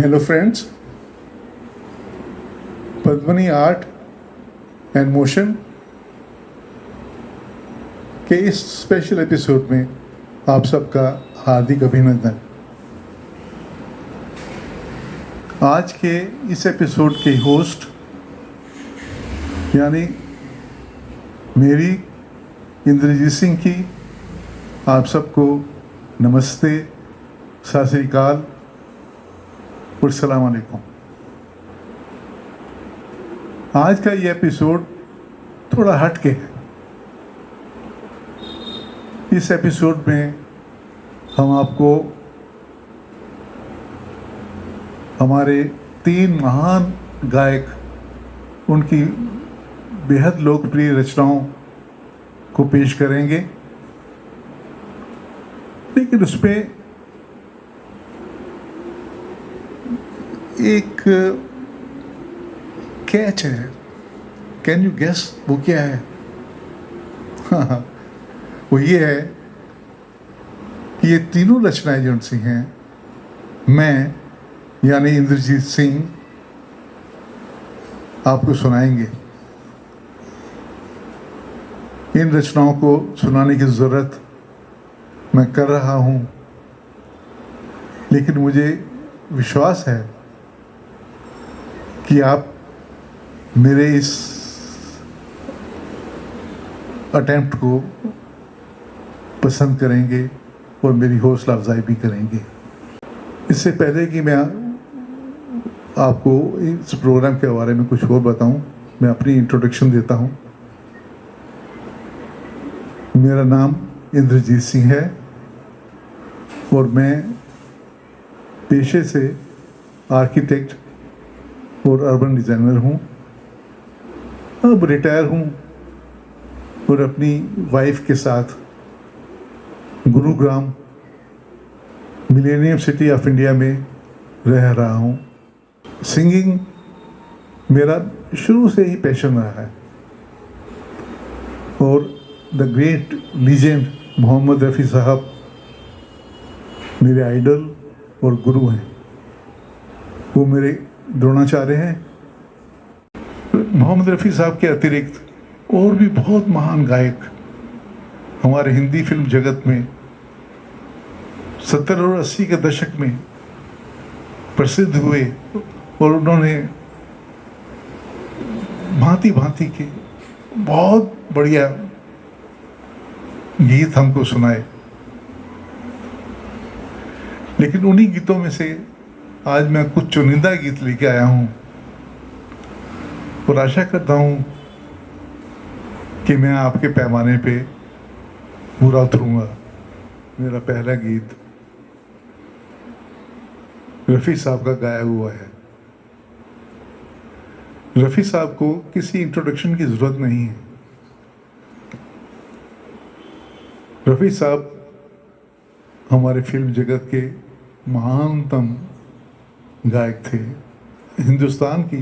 Hello friends, Padmini art and motion के इस special episode में आप सबका हार्दिक अभिनंदन। आज के इस एपिसोड के होस्ट यानी मेरी इंद्रजीत सिंह की आप सबको नमस्ते, सत श्री अकाल और सलाम अलैकुम। आज का ये एपिसोड थोड़ा हट के है। इस एपिसोड में हम आपको हमारे 3 महान गायक, उनकी बेहद लोकप्रिय रचनाओं को पेश करेंगे, लेकिन उसमें एक कैच है। कैन यू गेस वो क्या है? हाँ, वो ये है कि ये तीनों रचनाएं जो उनसी हैं, मैं यानी इंद्रजीत सिंह आपको सुनाएंगे। इन रचनाओं को सुनाने की ज़रूरत मैं कर रहा हूँ, लेकिन मुझे विश्वास है कि आप मेरे इस अटेम्प्ट को पसंद करेंगे और मेरी हौसला अफजाई भी करेंगे। इससे पहले कि मैं आपको इस प्रोग्राम के बारे में कुछ और बताऊं, मैं अपनी इंट्रोडक्शन देता हूं। मेरा नाम इंद्रजीत सिंह है और मैं पेशे से आर्किटेक्ट और अर्बन डिज़ाइनर हूँ। अब रिटायर हूँ और अपनी वाइफ के साथ Gurugram millennium city of India में रह रहा हूँ। सिंगिंग मेरा शुरू से ही पैशन रहा है और the great legend Mohammad Rafi साहब मेरे आइडल और गुरु हैं। वो मेरे द्रोणाचार्य हैं। मोहम्मद रफ़ी साहब के अतिरिक्त और भी बहुत महान गायक हमारे हिंदी फिल्म जगत में 70 और 80 के दशक में प्रसिद्ध हुए और उन्होंने भांति भांति के बहुत बढ़िया गीत हमको सुनाए। लेकिन उन्हीं गीतों में से आज मैं कुछ चुनिंदा गीत लेके आया हूँ और आशा करता हूँ कि मैं आपके पैमाने पे पूरा उतरूंगा। मेरा पहला गीत रफ़ी साहब का गाया हुआ है। रफ़ी साहब को किसी इंट्रोडक्शन की जरूरत नहीं है। रफ़ी साहब हमारे फिल्म जगत के महानतम गायक थे। हिंदुस्तान की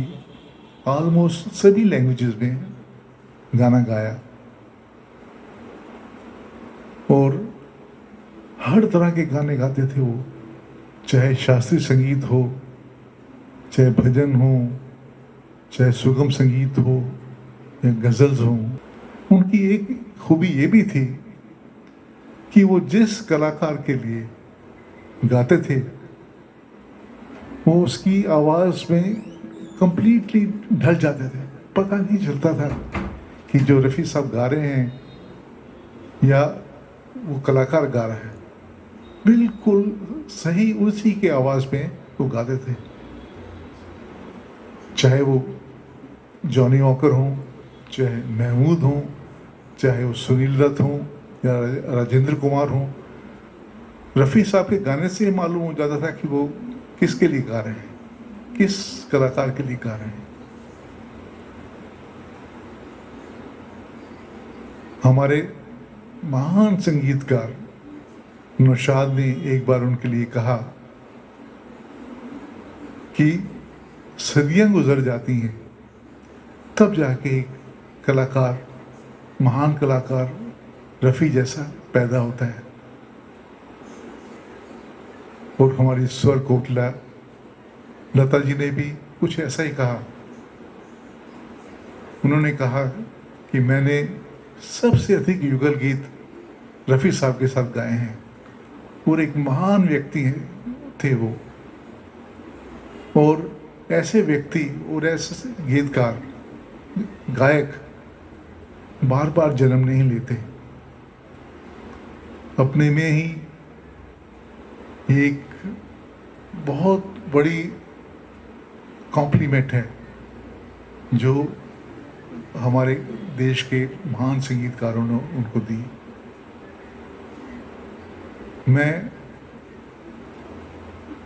ऑलमोस्ट सभी लैंग्वेजेस में गाना गाया और हर तरह के गाने गाते थे वो, चाहे शास्त्रीय संगीत हो, चाहे भजन हो, चाहे सुगम संगीत हो या गज़ल्स हो। उनकी एक खूबी ये भी थी कि वो जिस कलाकार के लिए गाते थे वो उसकी आवाज़ में कंप्लीटली ढल जाते थे। पता नहीं चलता था कि जो रफ़ी साहब गा रहे हैं या वो कलाकार गा रहा है। बिल्कुल सही उसी के आवाज़ में वो गाते थे, चाहे वो जॉनी वॉकर हों, चाहे महमूद हों, चाहे वो सुनील दत्त हों या राजेंद्र कुमार हों। रफ़ी साहब के गाने से मालूम हो जाता था कि वो किसके लिए गा रहे हैं, किस कलाकार के लिए गा रहे हैं। हमारे महान संगीतकार नौशाद ने एक बार उनके लिए कहा कि सदियां गुजर जाती हैं तब जाके एक कलाकार, महान कलाकार रफ़ी जैसा पैदा होता है। और हमारी स्वर कोकिला लता जी ने भी कुछ ऐसा ही कहा। उन्होंने कहा कि मैंने सबसे अधिक युगल गीत रफ़ी साहब के साथ गाए हैं और एक महान व्यक्ति थे वो, और ऐसे व्यक्ति और ऐसे गीतकार गायक बार बार जन्म नहीं लेते। अपने में ही एक बहुत बड़ी कॉम्प्लीमेंट है जो हमारे देश के महान संगीतकारों ने उनको दी। मैं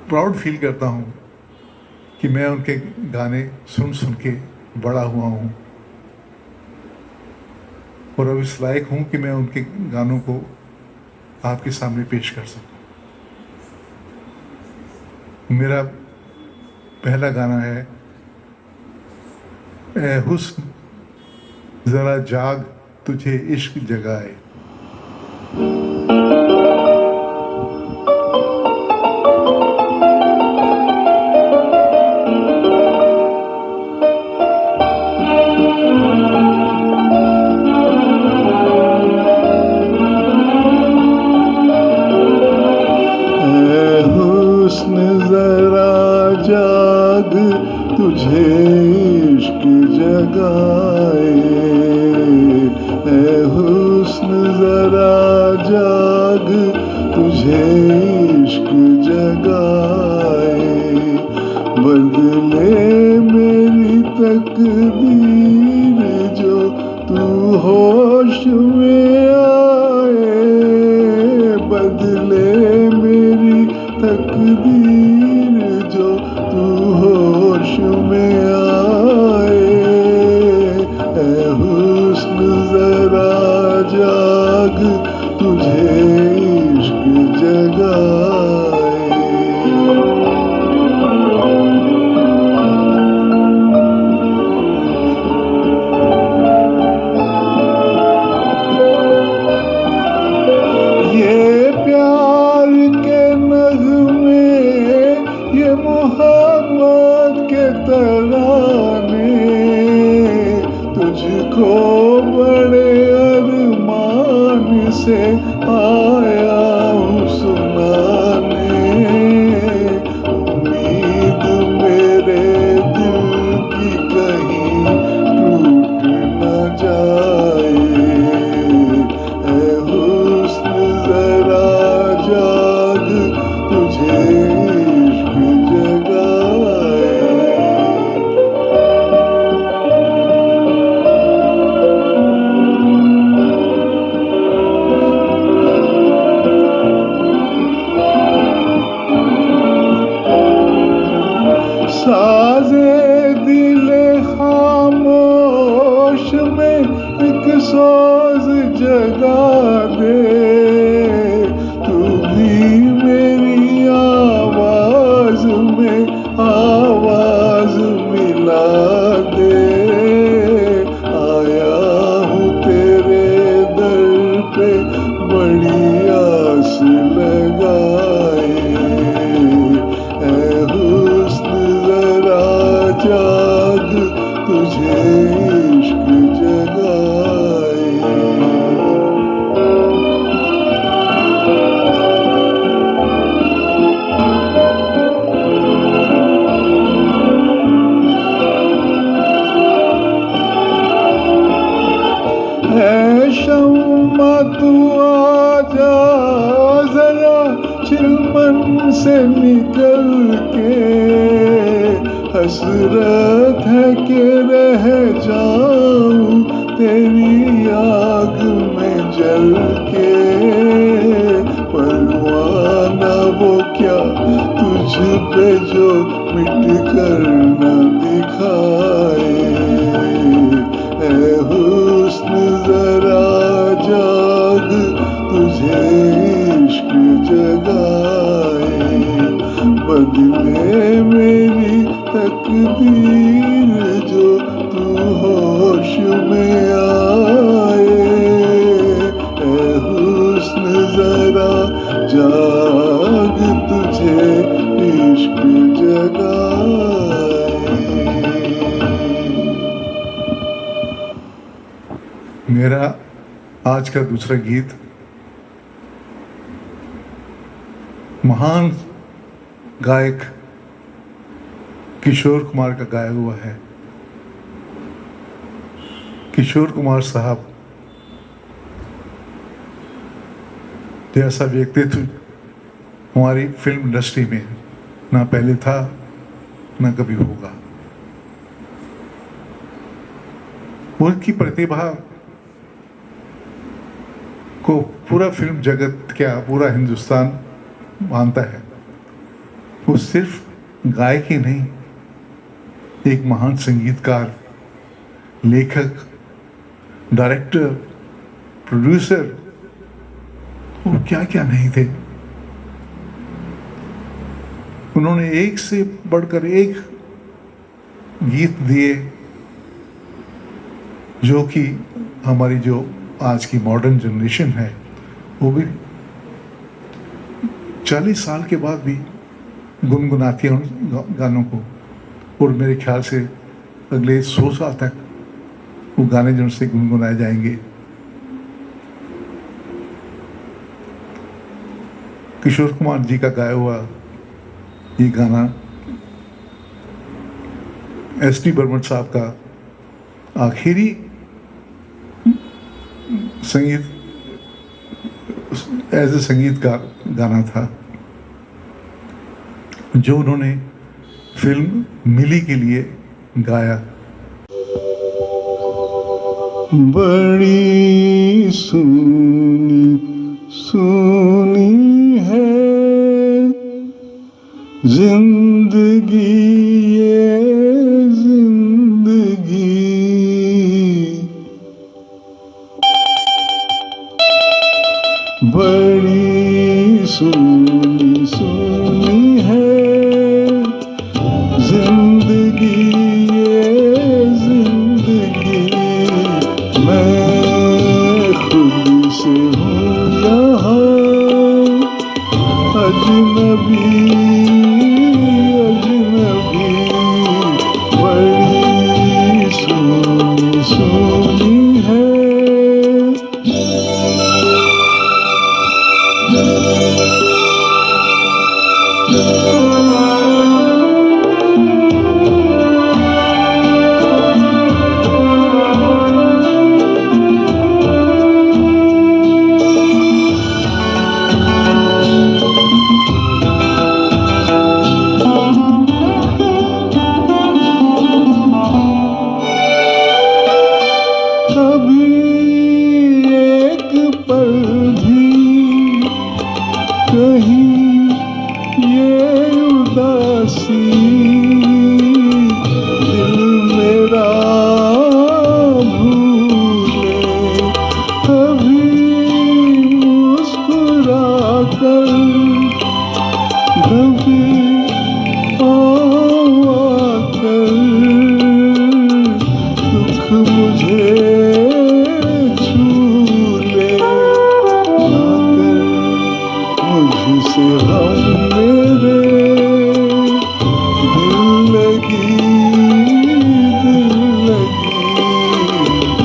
प्राउड फील करता हूँ कि मैं उनके गाने सुन सुन के बड़ा हुआ हूँ और अब इस लायक हूँ कि मैं उनके गानों को आपके सामने पेश कर सकूं। मेरा पहला गाना है ए हुस्न जरा जाग तुझे इश्क जगाए। तुझे इश्क जगाए, ऐ हुस्न जरा जाग तुझे इश्क जगाए। बदले मेरी तकदीर जो तू होश में आए, बदले मेरी तकदीर जो तू होश में आए। ऐ हुस्न जरा जाग तुझे इश्क जगाए। ये प्यार के नगमे, ये मोहब्बत के तराने तुझको बड़े अरमान से आया हूँ सुनाने। उम्मीद मेरे दिल की कहीं टूट न जाए। ऐ हुस्न जरा जाग तुझे इश्क जगाए। साज़े दिले खामोश में एक सोज जगा दे, तू भी मेरी आवाज में आवाज मिला दे। आया हूँ तेरे दर पे बड़ी आस लगाए। ऐ हुस्न जरा जाग तुझे इश्क जगाए। है शम्मा तू आजा जरा चिलमन से निकल के, हसरत है कि रह जाऊं तेरी आग में जल के। परवाना वो क्या तुझ पे जो मिट कर न दिखाए। ऐ हुस्न जरा जाग तुझे इश्क जगाए। बदले मेरी तकदीर जो तू होश में आए। ऐ हुस्न जरा जाग तुझे इश्क इश्क जगाए। मेरा आज का दूसरा गीत महान गायक किशोर कुमार का गाया हुआ है। किशोर कुमार साहब जैसा व्यक्तित्व हमारी फिल्म इंडस्ट्री में ना पहले था ना कभी होगा। उनकी प्रतिभा को पूरा फिल्म जगत, क्या पूरा हिंदुस्तान मानता है। वो सिर्फ गायक ही नहीं, एक महान संगीतकार, लेखक, डायरेक्टर, प्रोड्यूसर, वो क्या क्या नहीं थे। उन्होंने एक से बढ़कर एक गीत दिए जो कि हमारी जो आज की मॉडर्न जनरेशन है वो भी 40 साल के बाद भी गुनगुनाती है उन गानों को। और मेरे ख्याल से अगले 100 साल तक वो गाने जो से गुनगुनाए जाएंगे। किशोर कुमार जी का गाया हुआ ये गाना एस.डी. बर्मन साहब का आखिरी संगीत एज ए संगीत का गाना था जो उन्होंने फिल्म मिली के लिए गाया। बड़ी सुनी सुनी है जिंदगी ये जिंदगी, बड़ी सुनी सुनी है जिंदगी ये जिंदगी। मैं खुद से हूँ यहाँ अजनबी अजनबी, बड़ी सुनी सुनी है। कभी एक पल भी कहीं ये उदासी दिल मेरा भूले, कभी मुस्कुरा कर कभी आकर दुख मुझे छू ले, आकर मुझसे हम मेरे दिल लगी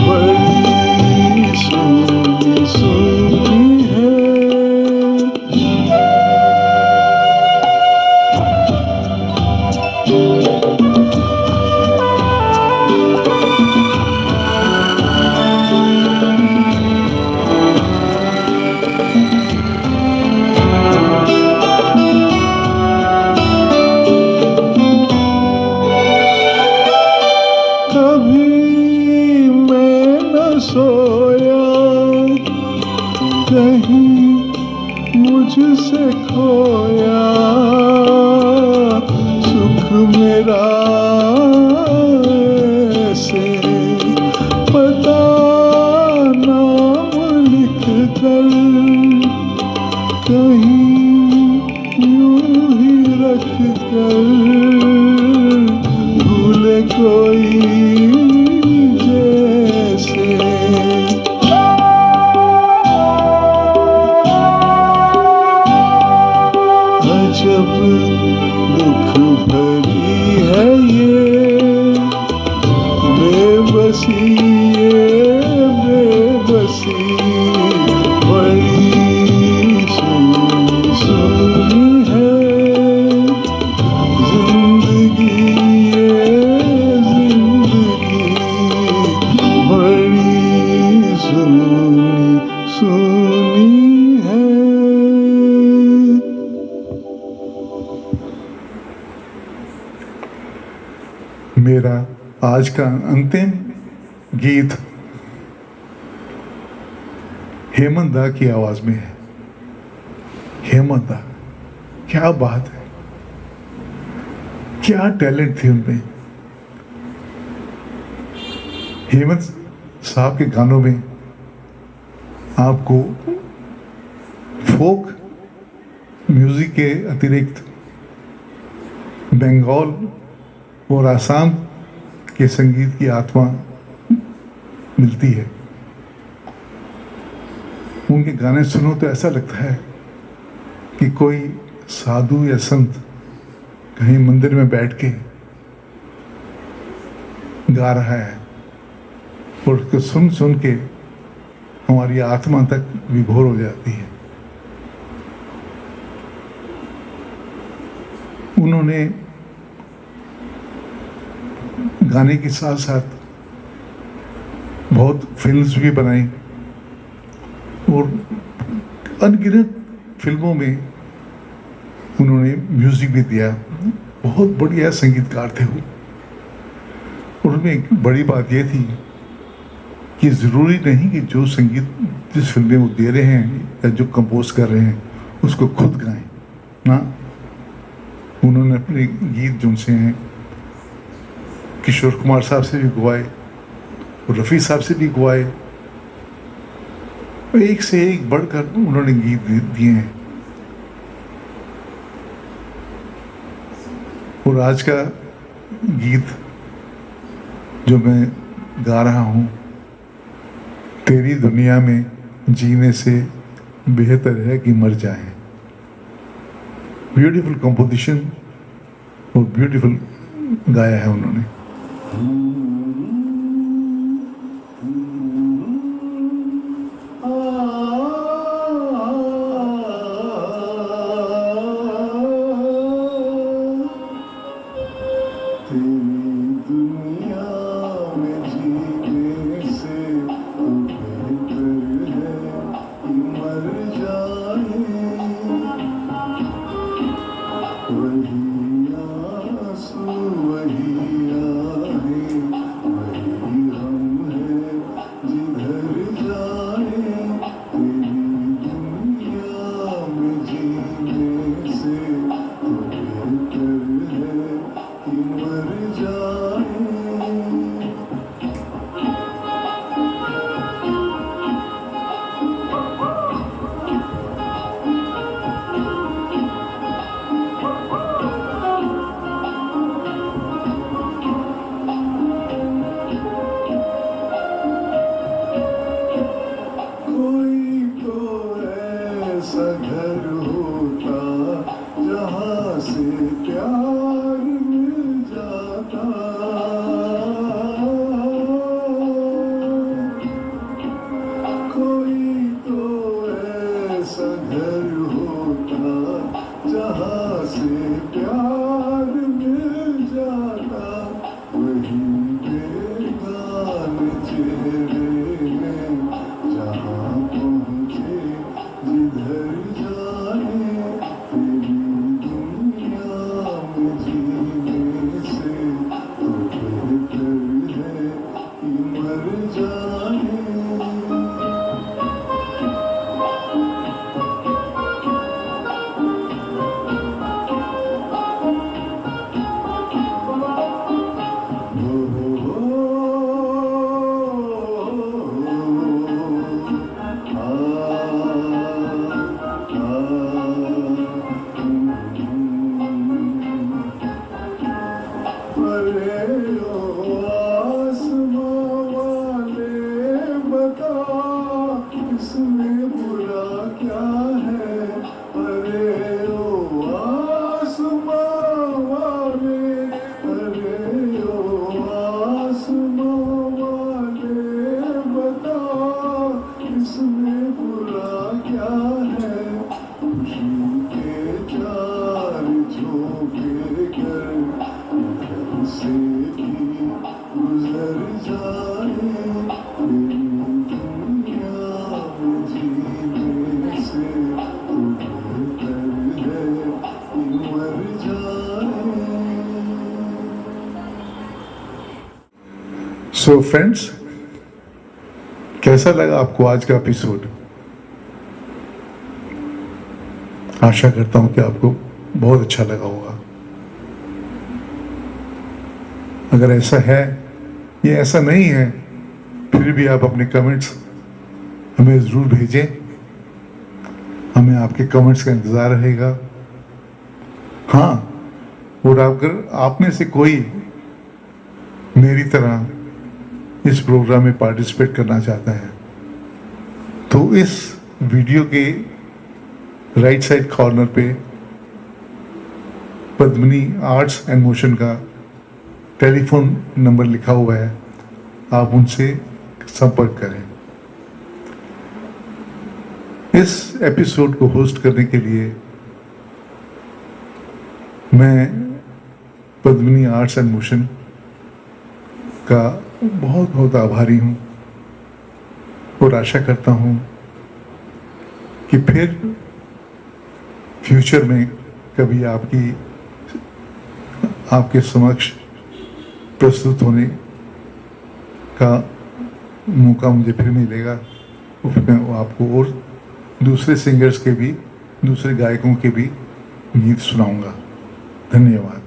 बड़ी सुनी सुनी है। कभी मैं न सोया कहीं मुझसे खोया, सुख मेरा ऐसे पता नाम लिख कर कहीं यूं ही रख कर भूले कोई जैसे। अजब दुख भरी है ये बेबसी, ये बेबसी बड़ी सुनी सुनी है जिंदगी, ये जिंदगी बड़ी सुनी सुनी है। मेरा आज का अंतिम गीत हेमंत दा की आवाज में है। हेमंत दा, क्या बात है, क्या टैलेंट थी उनमें। हेमंत साहब के गानों में आपको फोक म्यूजिक के अतिरिक्त बंगाल और आसाम के संगीत की आत्मा मिलती है। उनके गाने सुनो तो ऐसा लगता है कि कोई साधु या संत कहीं मंदिर में बैठ के गा रहा है और उसको सुन सुन के हमारी आत्मा तक विभोर हो जाती है। उन्होंने गाने के साथ साथ बहुत फिल्म्स भी बनाई और अनगिनत फिल्मों में उन्होंने म्यूजिक भी दिया। बहुत बढ़िया संगीतकार थे वो। और उनमें एक बड़ी बात यह थी कि ज़रूरी नहीं कि जो संगीत जिस फिल्म में वो दे रहे हैं या जो कंपोज कर रहे हैं उसको खुद गाएं ना। उन्होंने अपने गीत जो से हैं किशोर कुमार साहब से भी गवाए और रफ़ी साहब से भी गवाए। एक से एक बढ़कर उन्होंने गीत दिए हैं। और आज का गीत जो मैं गा रहा हूं, तेरी दुनिया में जीने से बेहतर है कि मर जाएं। ब्यूटीफुल कंपोजिशन और ब्यूटीफुल गाया है उन्होंने। सो फ्रेंड्स, कैसा लगा आपको आज का एपिसोड? आशा करता हूं कि आपको बहुत अच्छा लगा होगा। अगर ऐसा है या ऐसा नहीं है, फिर भी आप अपने कमेंट्स हमें ज़रूर भेजें। हमें आपके कमेंट्स का इंतज़ार रहेगा। हाँ, और अगर आप में से कोई मेरी तरह इस प्रोग्राम में पार्टिसिपेट करना चाहता है, तो इस वीडियो के राइट साइड कॉर्नर पे पद्मिनी आर्ट्स एंड मोशन का टेलीफोन नंबर लिखा हुआ है, आप उनसे संपर्क करें। इस एपिसोड को होस्ट करने के लिए मैं पद्मिनी आर्ट्स एंड मोशन का बहुत बहुत आभारी हूं और आशा करता हूं कि फिर फ्यूचर में कभी आपके समक्ष प्रस्तुत होने का मौका मुझे फिर मिलेगा। उसमें आपको और दूसरे सिंगर्स के भी, दूसरे गायकों के भी गीत सुनाऊंगा। धन्यवाद।